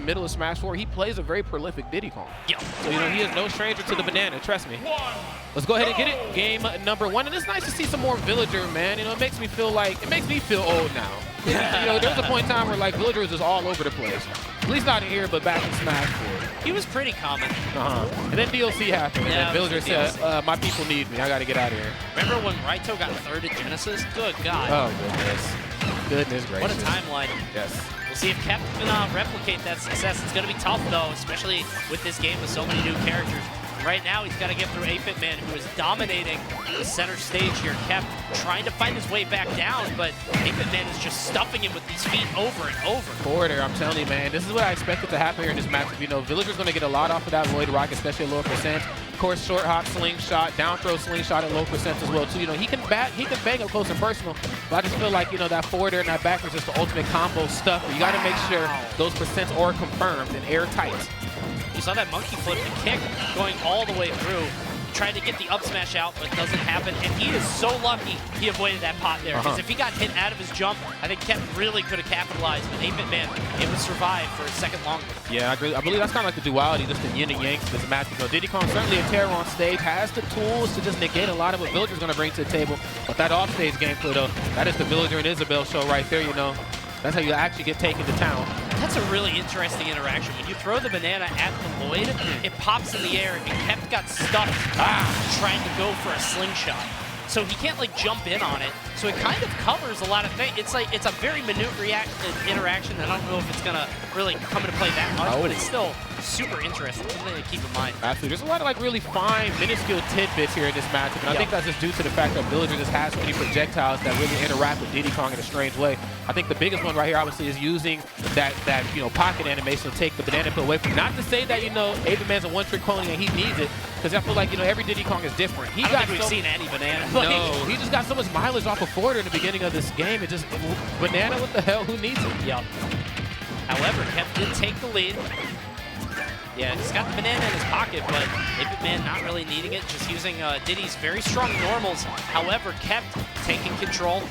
middle of Smash 4, he plays a very prolific Diddy Kong. Yep. So, you know, he is no stranger to the banana, trust me. Let's go ahead and get it. Game number 1. And it's nice to see some more Villager, man. You know, it makes me feel old now. You know, there was a point in time where, like, Villager was just all over the place. At least not in here, but back in Smash 4. He was pretty common. And then DLC happened, and then Villager said, my people need me. I got to get out of here. Remember when Raito got 3rd at Genesis? Good God. Oh, goodness. Goodness gracious. What a timeline. Yes. We'll see if Kep can replicate that success. It's going to be tough, though, especially with this game with so many new characters. Right now, he's got to get through 8BitMan, who is dominating the center stage here. Kep trying to find his way back down, but 8BitMan is just stuffing him with these feet over and over. Forward air, I'm telling you, man. This is what I expected to happen here in this matchup. You know, Villager's going to get a lot off of that Lloyd Rock, especially at lower percent. Of course, short hop, slingshot, down throw, slingshot at low percent as well, too. You know, he can bang up close and personal, but I just feel like, you know, that forward air and that back is just the ultimate combo stuff. You got to make sure those percents are confirmed and airtight. You saw that monkey flip, the kick going all the way through. Tried to get the up smash out, but doesn't happen. And he is so lucky he avoided that pot there. Because if he got hit out of his jump, I think Kep really could have capitalized. But 8BitMan able to survive for a second longer. Yeah, I agree. I believe that's kind of like the duality, just the yin and yang to this match. You know, Diddy Kong, certainly a terror on stage, has the tools to just negate a lot of what Villager's going to bring to the table. But that offstage gameplay, though, that is the Villager and Isabel show right there, you know. That's how you actually get taken to town. That's a really interesting interaction. When you throw the banana at the Lloyd, it pops in the air, and Kep got stuck trying to go for a slingshot. So he can't, like, jump in on it. So it kind of covers a lot of things. It's like, it's a very minute interaction that I don't know if it's going to really come into play that much, but it's still super interesting. Something to keep in mind. Absolutely. There's a lot of, like, really fine, minuscule tidbits here in this matchup, and I think that's just due to the fact that Villager just has so many projectiles that really interact with Diddy Kong in a strange way. I think the biggest one right here, obviously, is using that you know, pocket animation to take the banana peel away from. Not to say that, you know, 8BitMan's a one-trick pony and he needs it, because I feel like, you know, every Diddy Kong is different. I don't think we've seen any banana. No, he just got so much mileage off of forward in the beginning of this game. It just, banana, what the hell? Who needs it? Yep. However, Kep did take the lead. Yeah, he's got the banana in his pocket, but 8BitMan not really needing it, just using Diddy's very strong normals. However, Kep taking control.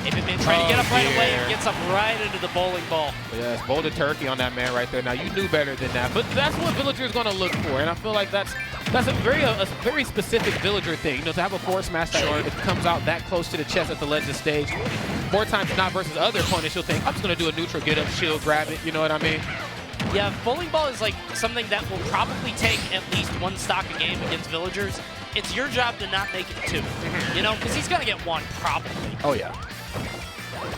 8BitMan trying to get up right away and gets up right into the bowling ball. Yes, bold turkey on that man right there. Now, you knew better than that, but that's what Villager is going to look for, and I feel like that's a very specific Villager thing. You know, to have a forward smash that it comes out that close to the chest at the ledge of stage. More times not versus other opponents, you'll think, I'm just going to do a neutral get up, shield, grab it, you know what I mean? Yeah, bowling ball is like something that will probably take at least one stock a game against Villagers. It's your job to not make it 2, you know, because he's going to get 1 probably. Oh, yeah.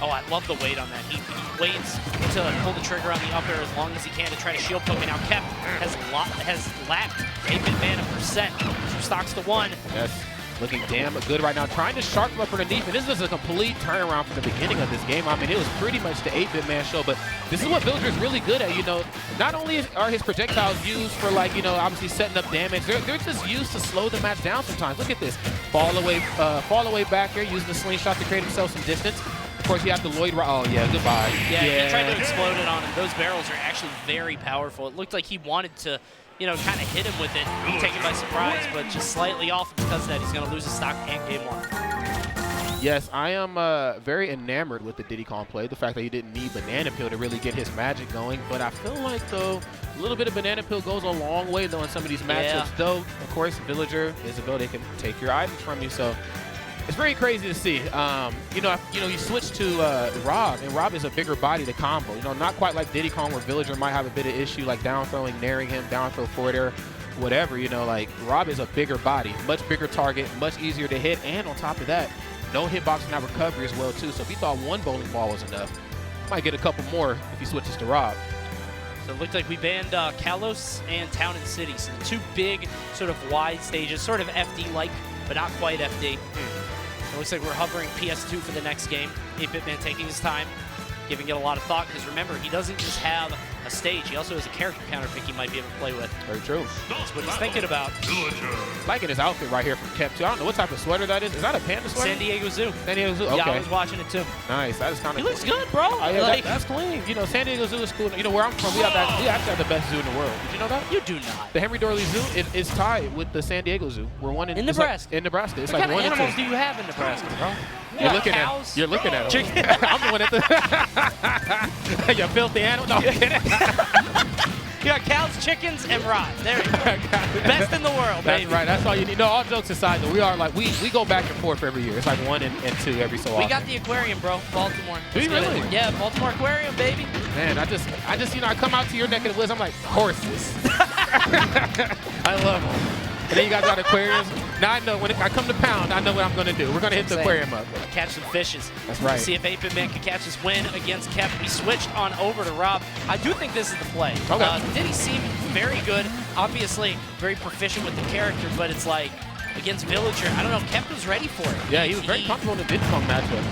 Oh, I love the weight on that. He waits to pull the trigger on the up air as long as he can to try to shield poke. And now Kep has lapped 8BitMan a percent. 2 stocks to 1. Yes. Looking damn good right now, trying to sharp him up underneath, and this was a complete turnaround from the beginning of this game. I mean, it was pretty much the 8BitMan show, but this is what Villager is really good at, you know. Not only are his projectiles used for, like, you know, obviously setting up damage, they're just used to slow the match down sometimes. Look at this. Fall away back here, using the slingshot to create himself some distance. Of course, you have the Lloyd. Oh, yeah, goodbye. Yeah, he tried to explode it on him. Those barrels are actually very powerful. It looked like he wanted to, you know, kind of hit him with it, take him by surprise, but just slightly off. Because of that, he's going to lose his stock and game 1. Yes, I am very enamored with the Diddy Kong play. The fact that he didn't need Banana Peel to really get his magic going. But I feel like, though, a little bit of Banana Peel goes a long way, though, in some of these matchups. Though, of course, Villager, Isabel, they can take your items from you. So it's very crazy to see. You know, you switch to R.O.B, and R.O.B is a bigger body to combo. You know, not quite like Diddy Kong, where Villager might have a bit of issue, like down throwing, naring him, down throw forward air, whatever. You know, like R.O.B is a bigger body, much bigger target, much easier to hit, and on top of that, no hitbox and that recovery as well too. So if you thought 1 bowling ball was enough, you might get a couple more if he switches to R.O.B. So it looked like we banned Kalos and Town and City. So the 2 big sort of wide stages, sort of FD-like, but not quite FD. It looks like we're hovering PS2 for the next game. 8BitMan taking his time, giving it a lot of thought, because remember, he doesn't just have a stage, he also has a character counter pick he might be able to play with. Very true. That's what he's thinking about. Liking his outfit right here from Kep too. I don't know what type of sweater that is. Is that a panda sweater? San Diego Zoo. San Diego Zoo, okay. Yeah, I was watching it too. Nice, that is kind of He looks good, bro. Oh, yeah, like, that's clean. You know, San Diego Zoo is cool. You know, where I'm from, we actually have the best zoo in the world. Did you know that? You do not. The Henry Dorley Zoo is tied with the San Diego Zoo. We're one in Nebraska. Like, in Nebraska. It's what like kind 1 of and 2. animals do you have in Nebraska, bro? You're looking at. You're looking at them. I'm the one at the. You filthy animal. No, I'm kidding. got cows, chickens, and Rob. There you go. Best in the world, That's baby. right. That's all you need. No, all jokes aside, though, we are like we go back and forth every year. It's like 1 and 2 every so often. We got the aquarium, bro. Baltimore. Do you really? Yeah, Baltimore Aquarium, baby. Man, I just I come out to your neck of the woods. I'm like horses. I love them. And then you guys got aquariums. Now I know when I come to Pound, I know what I'm going to do. We're going to hit the aquarium up. Catch some fishes. That's right. See if 8BitMan can catch his win against Kep. We switched on over to Rob. I do think this is the play. Okay. Diddy seemed very good. Obviously, very proficient with the character, but it's like against Villager, I don't know. Kep was ready for it. Yeah, he was very comfortable in the Diddy Kong matchup.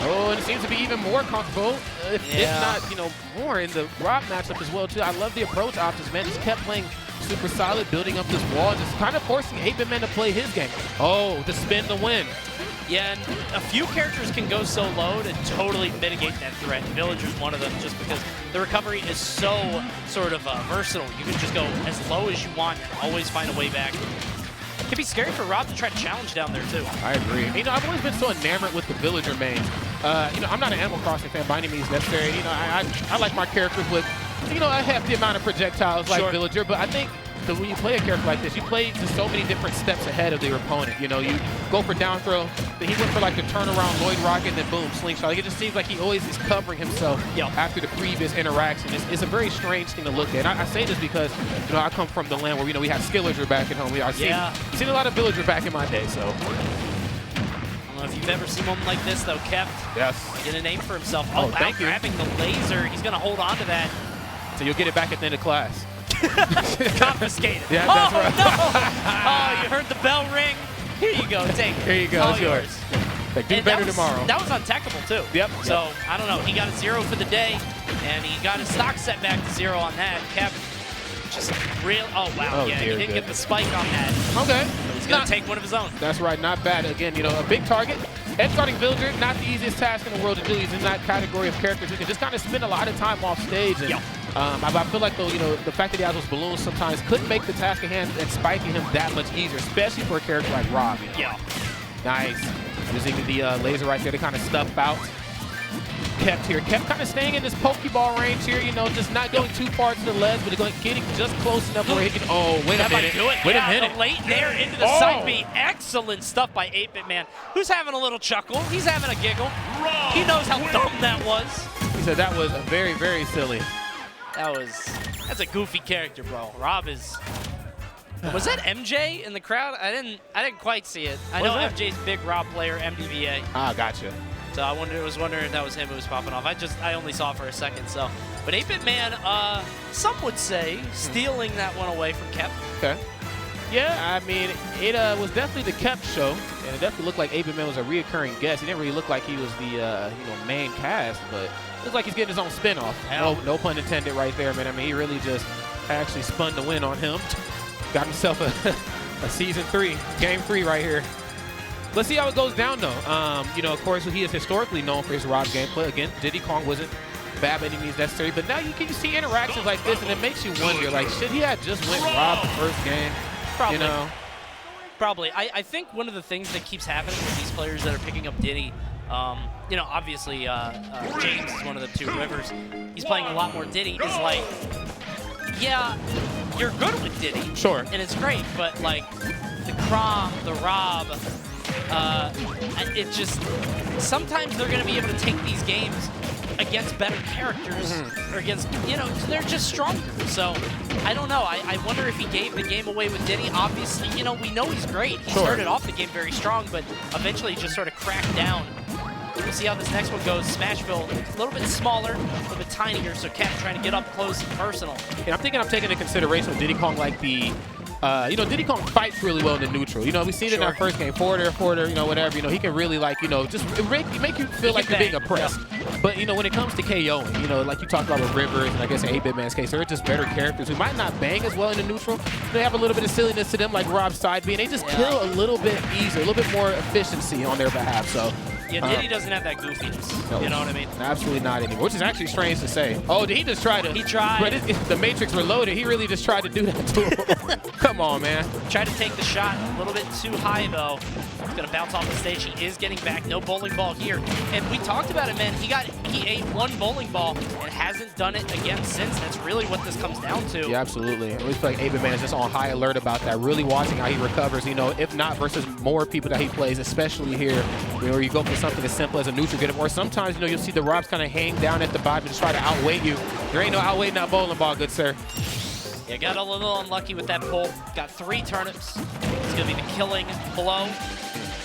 Oh, and it seems to be even more comfortable, if not, more in the R.O.B matchup as well, too. I love the approach options, man. Just kept playing super solid, building up this wall, just kind of forcing 8BitMan to play his game. Oh, the spin to win. Yeah, and a few characters can go so low to totally mitigate that threat. Villager's one of them, just because the recovery is so sort of versatile. You can just go as low as you want and always find a way back. It can be scary for R.O.B to try to challenge down there, too. I agree. I've always been so enamored with the Villager mains. I'm not an Animal Crossing fan by any means necessary. I like my characters with, a hefty amount of projectiles like Villager, but I think that when you play a character like this, you play just so many different steps ahead of your opponent. You go for down throw, then he went for like the turnaround Lloyd Rocket, and then boom, slingshot. Like, it just seems like he always is covering himself after the previous interaction. It's a very strange thing to look at. And I say this because, I come from the land where, we had Skilliger back at home. I've seen a lot of Villager back in my day, so. I don't know if you've ever seen one like this, though, Kep. Yes. Get a name for himself. Oh, thank you. Grabbing the laser. He's going to hold on to that. So you'll get it back at the end of class. Confiscated. Yeah, that's right. No! Oh, you heard the bell ring. Here you go. Take it. Here you go. All it's yours. Like, do and better tomorrow. That was untechable, too. Yep. So, I don't know. He got a 0 for the day, and he got his stock set back to 0 on that. Kep just real. Oh, wow. Oh, yeah, he didn't get the spike on that. Okay. But he's going to take one of his own. That's right. Not bad. Again, a big target. Edge-guarding Villager, not the easiest task in the world to do. He's in that category of characters who can just kind of spend a lot of time off stage. And, I feel like, though, the fact that he has those balloons sometimes couldn't make the task at hand and spiking him that much easier, especially for a character like R.O.B. Yeah. Nice. Using the laser right there to kind of stuff out. Kept kind of staying in this Pokeball range here, just not going too far to the ledge, but getting just close enough where he can. Oh, wait a minute. Wait a minute. The late there into the side B. Excellent stuff by 8BitMan, who's having a little chuckle. He's having a giggle. He knows how dumb that was. He said that was very, very silly. That's a goofy character, bro. R.O.B is. Was that MJ in the crowd? I didn't quite see it. I know MJ's big R.O.B player, MDVA. Ah, gotcha. So I was wondering if that was him who was popping off. I only saw it for a second. So, but 8BitMan, some would say stealing that one away from Kep. Okay. Yeah, I mean, it was definitely the Kep show, and it definitely looked like 8BitMan was a reoccurring guest. He didn't really look like he was the main cast, but it looks like he's getting his own spinoff. No pun intended, right there, man. I mean, he really just actually spun the win on him. Got himself a season 3, game 3 right here. Let's see how it goes down, though. Of course, he is historically known for his R.O.B gameplay. Again, Diddy Kong wasn't bad by any means necessary, but now you can see interactions like this, and it makes you wonder, like, should he have just went R.O.B the first game? Probably. Probably. I think one of the things that keeps happening with these players that are picking up Diddy, obviously James is one of the two. Rivers, he's playing a lot more Diddy, is like, yeah, you're good with Diddy. Sure. And it's great, but, like, the Crom, the R.O.B, it just, sometimes they're going to be able to take these games against better characters, or against, they're just stronger. So, I don't know. I wonder if he gave the game away with Diddy. Obviously, we know he's great. He started off the game very strong, but eventually just sort of cracked down. We'll see how this next one goes. Smashville, a little bit smaller, a little bit tinier, so Kep trying to get up close and personal. Yeah, I'm thinking I'm taking into consideration with Diddy Kong like the Diddy Kong fights really well in the neutral. We've seen it in our first game. Forwarder, whatever. He can really, like, just make you feel like you're being oppressed. Yeah. But, when it comes to KOing, like you talked about with Rivers, and I guess in 8BitMan's case, they're just better characters who might not bang as well in the neutral. They have a little bit of silliness to them, like R.O.B's side B, and they just kill a little bit easier, a little bit more efficiency on their behalf. So Yeah, Diddy doesn't have that goofiness. No. You know what I mean? Absolutely not anymore, which is actually strange to say. Oh, did he just try to? He tried. But the Matrix Reloaded, he really just tried to do that to him. Come on, man. Tried to take the shot a little bit too high, though. He's going to bounce off the stage. He is getting back. No bowling ball here. And we talked about it, man. He ate one bowling ball and hasn't done it again since. That's really what this comes down to. Yeah, absolutely. And we feel like 8BitMan is just on high alert about that, really watching how he recovers, you know, if not versus more people that he plays, especially here, where you go for something as simple as a neutral get him. Or sometimes, you know, you'll see the R.O.Bs kind of hang down at the bottom and just try to outweight you. There ain't no outweighting that bowling ball, good sir. Yeah, got a little unlucky with that pull. Got 3 turnips. It's going to be the killing blow.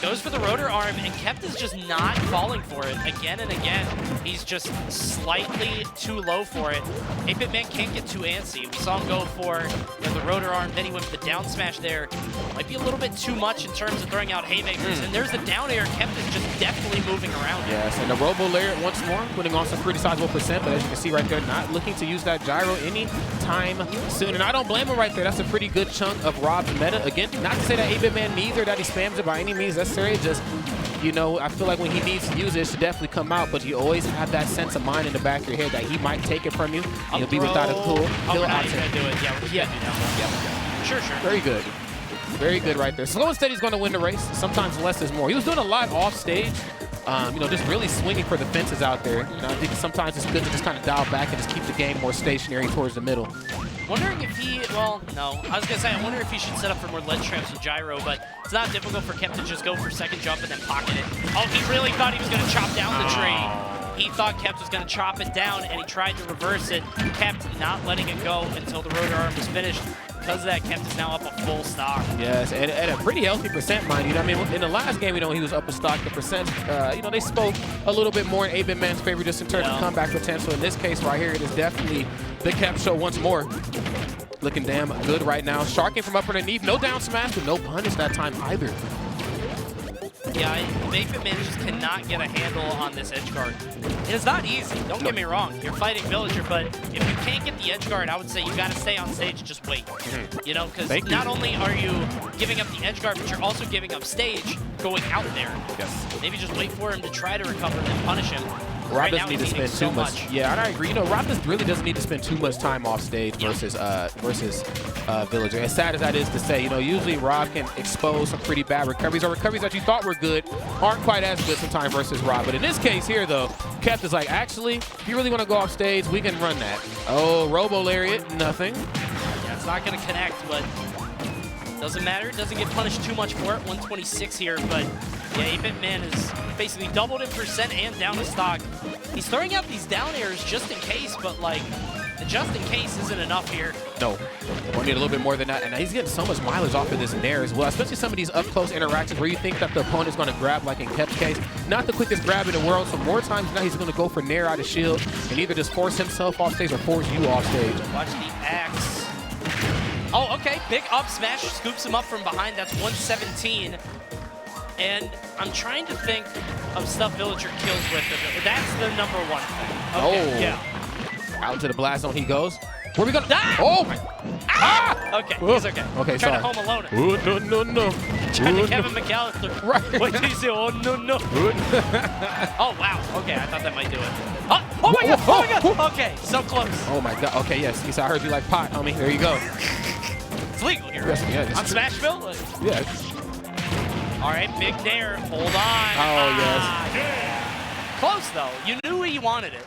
Goes for the rotor arm, and Kept is just not falling for it again and again. He's just slightly too low for it. 8BitMan can't get too antsy. We saw him go for the rotor arm, then he went for the down smash there. Might be a little bit too much in terms of throwing out haymakers. And there's the down air. Kept is just definitely moving around. Yes, and the Robo layer once more, putting on some pretty sizable percent, but as you can see right there, not looking to use that gyro any time soon. And I don't blame him right there. That's a pretty good chunk of R.O.B's meta. Again, not to say that 8BitMan needs or that he spams it by any means necessary. Just, you know, I feel like when he needs to use it, it should definitely come out, but you always have that sense of mind in the back of your head that he might take it from you. You'll be without a cool. Oh, we're not even going to do it. Yeah, we're just going to do that. Sure. Very good. Very good right there. Slow and steady is going to win the race. Sometimes less is more. He was doing a lot off stage. You know, just really swinging for the fences out there. You know, I think sometimes it's good to just kind of dial back and just keep the game more stationary towards the middle. Wondering if he, well, no. I was going to say, I wonder if he should set up for more ledge traps with gyro, but it's not difficult for Kept to just go for second jump and then pocket it. Oh, he really thought he was going to chop down the tree. He thought Kept was going to chop it down, and he tried to reverse it. Kept not letting it go until the rotor arm was finished. Because of that, Kept is now up a full stock. Yes, and at a pretty healthy percent, mind you. I mean, in the last game, you know, he was up a stock. The percent, you know, they spoke a little bit more in 8BitMan's favor just in terms of comeback potential. In this case right here, it is definitely the Kept show once more. Looking damn good right now. Sharking from up underneath. No down smash, but no punish that time either. Yeah, 8BitMan just cannot get a handle on this edge guard. And it's not easy, don't get me wrong. You're fighting Villager, but if you can't get the edge guard, I would say you got to stay on stage and just wait. You know, because not only are you giving up the edge guard, but you're also giving up stage going out there. Yes. Maybe just wait for him to try to recover and then punish him. R.O.B doesn't need to spend too much. Yeah, and I agree. You know, R.O.B really doesn't need to spend too much time off stage versus Villager. As sad as that is to say, you know, usually R.O.B can expose some pretty bad recoveries, or recoveries that you thought were good aren't quite as good sometimes versus R.O.B. But in this case here, though, Kept is like, actually, if you really want to go off stage, we can run that. Oh, Robo Lariat, nothing. Yeah, it's not going to connect, but doesn't matter. Doesn't get punished too much for it. 126 here, but yeah, 8BitMan is basically doubled in percent and down to stock. He's throwing out these down airs just in case, but like, the just in case isn't enough here. No, we'll need a little bit more than that. And he's getting so much mileage off of this nair as well, especially some of these up-close interactions where you think that the opponent's going to grab, like in Kep's case. Not the quickest grab in the world, so more times now he's going to go for nair out of shield and either just force himself off stage or force you off stage. Watch the axe. Oh, okay, big up smash, scoops him up from behind. That's 117. And I'm trying to think of stuff Villager kills with him. That's the #1 thing. Okay, oh. yeah. Out into the blast zone he goes. Where we going? Ah! Oh my! Ah! Okay, he's okay. Okay, trying to home alone it. Oh, no. Trying to Kevin McAllister. Right. What did he say? Oh, no. Oh, wow. Okay, I thought that might do it. Oh my God. Oh, my God. Okay, so close. Oh, my God. Okay, yes. I heard you like pot, homie. There you go. It's legal here. Yes, yeah, on Smashville? Yeah. All right, big nair. Hold on. Oh, yes. Close, though. You knew he wanted it.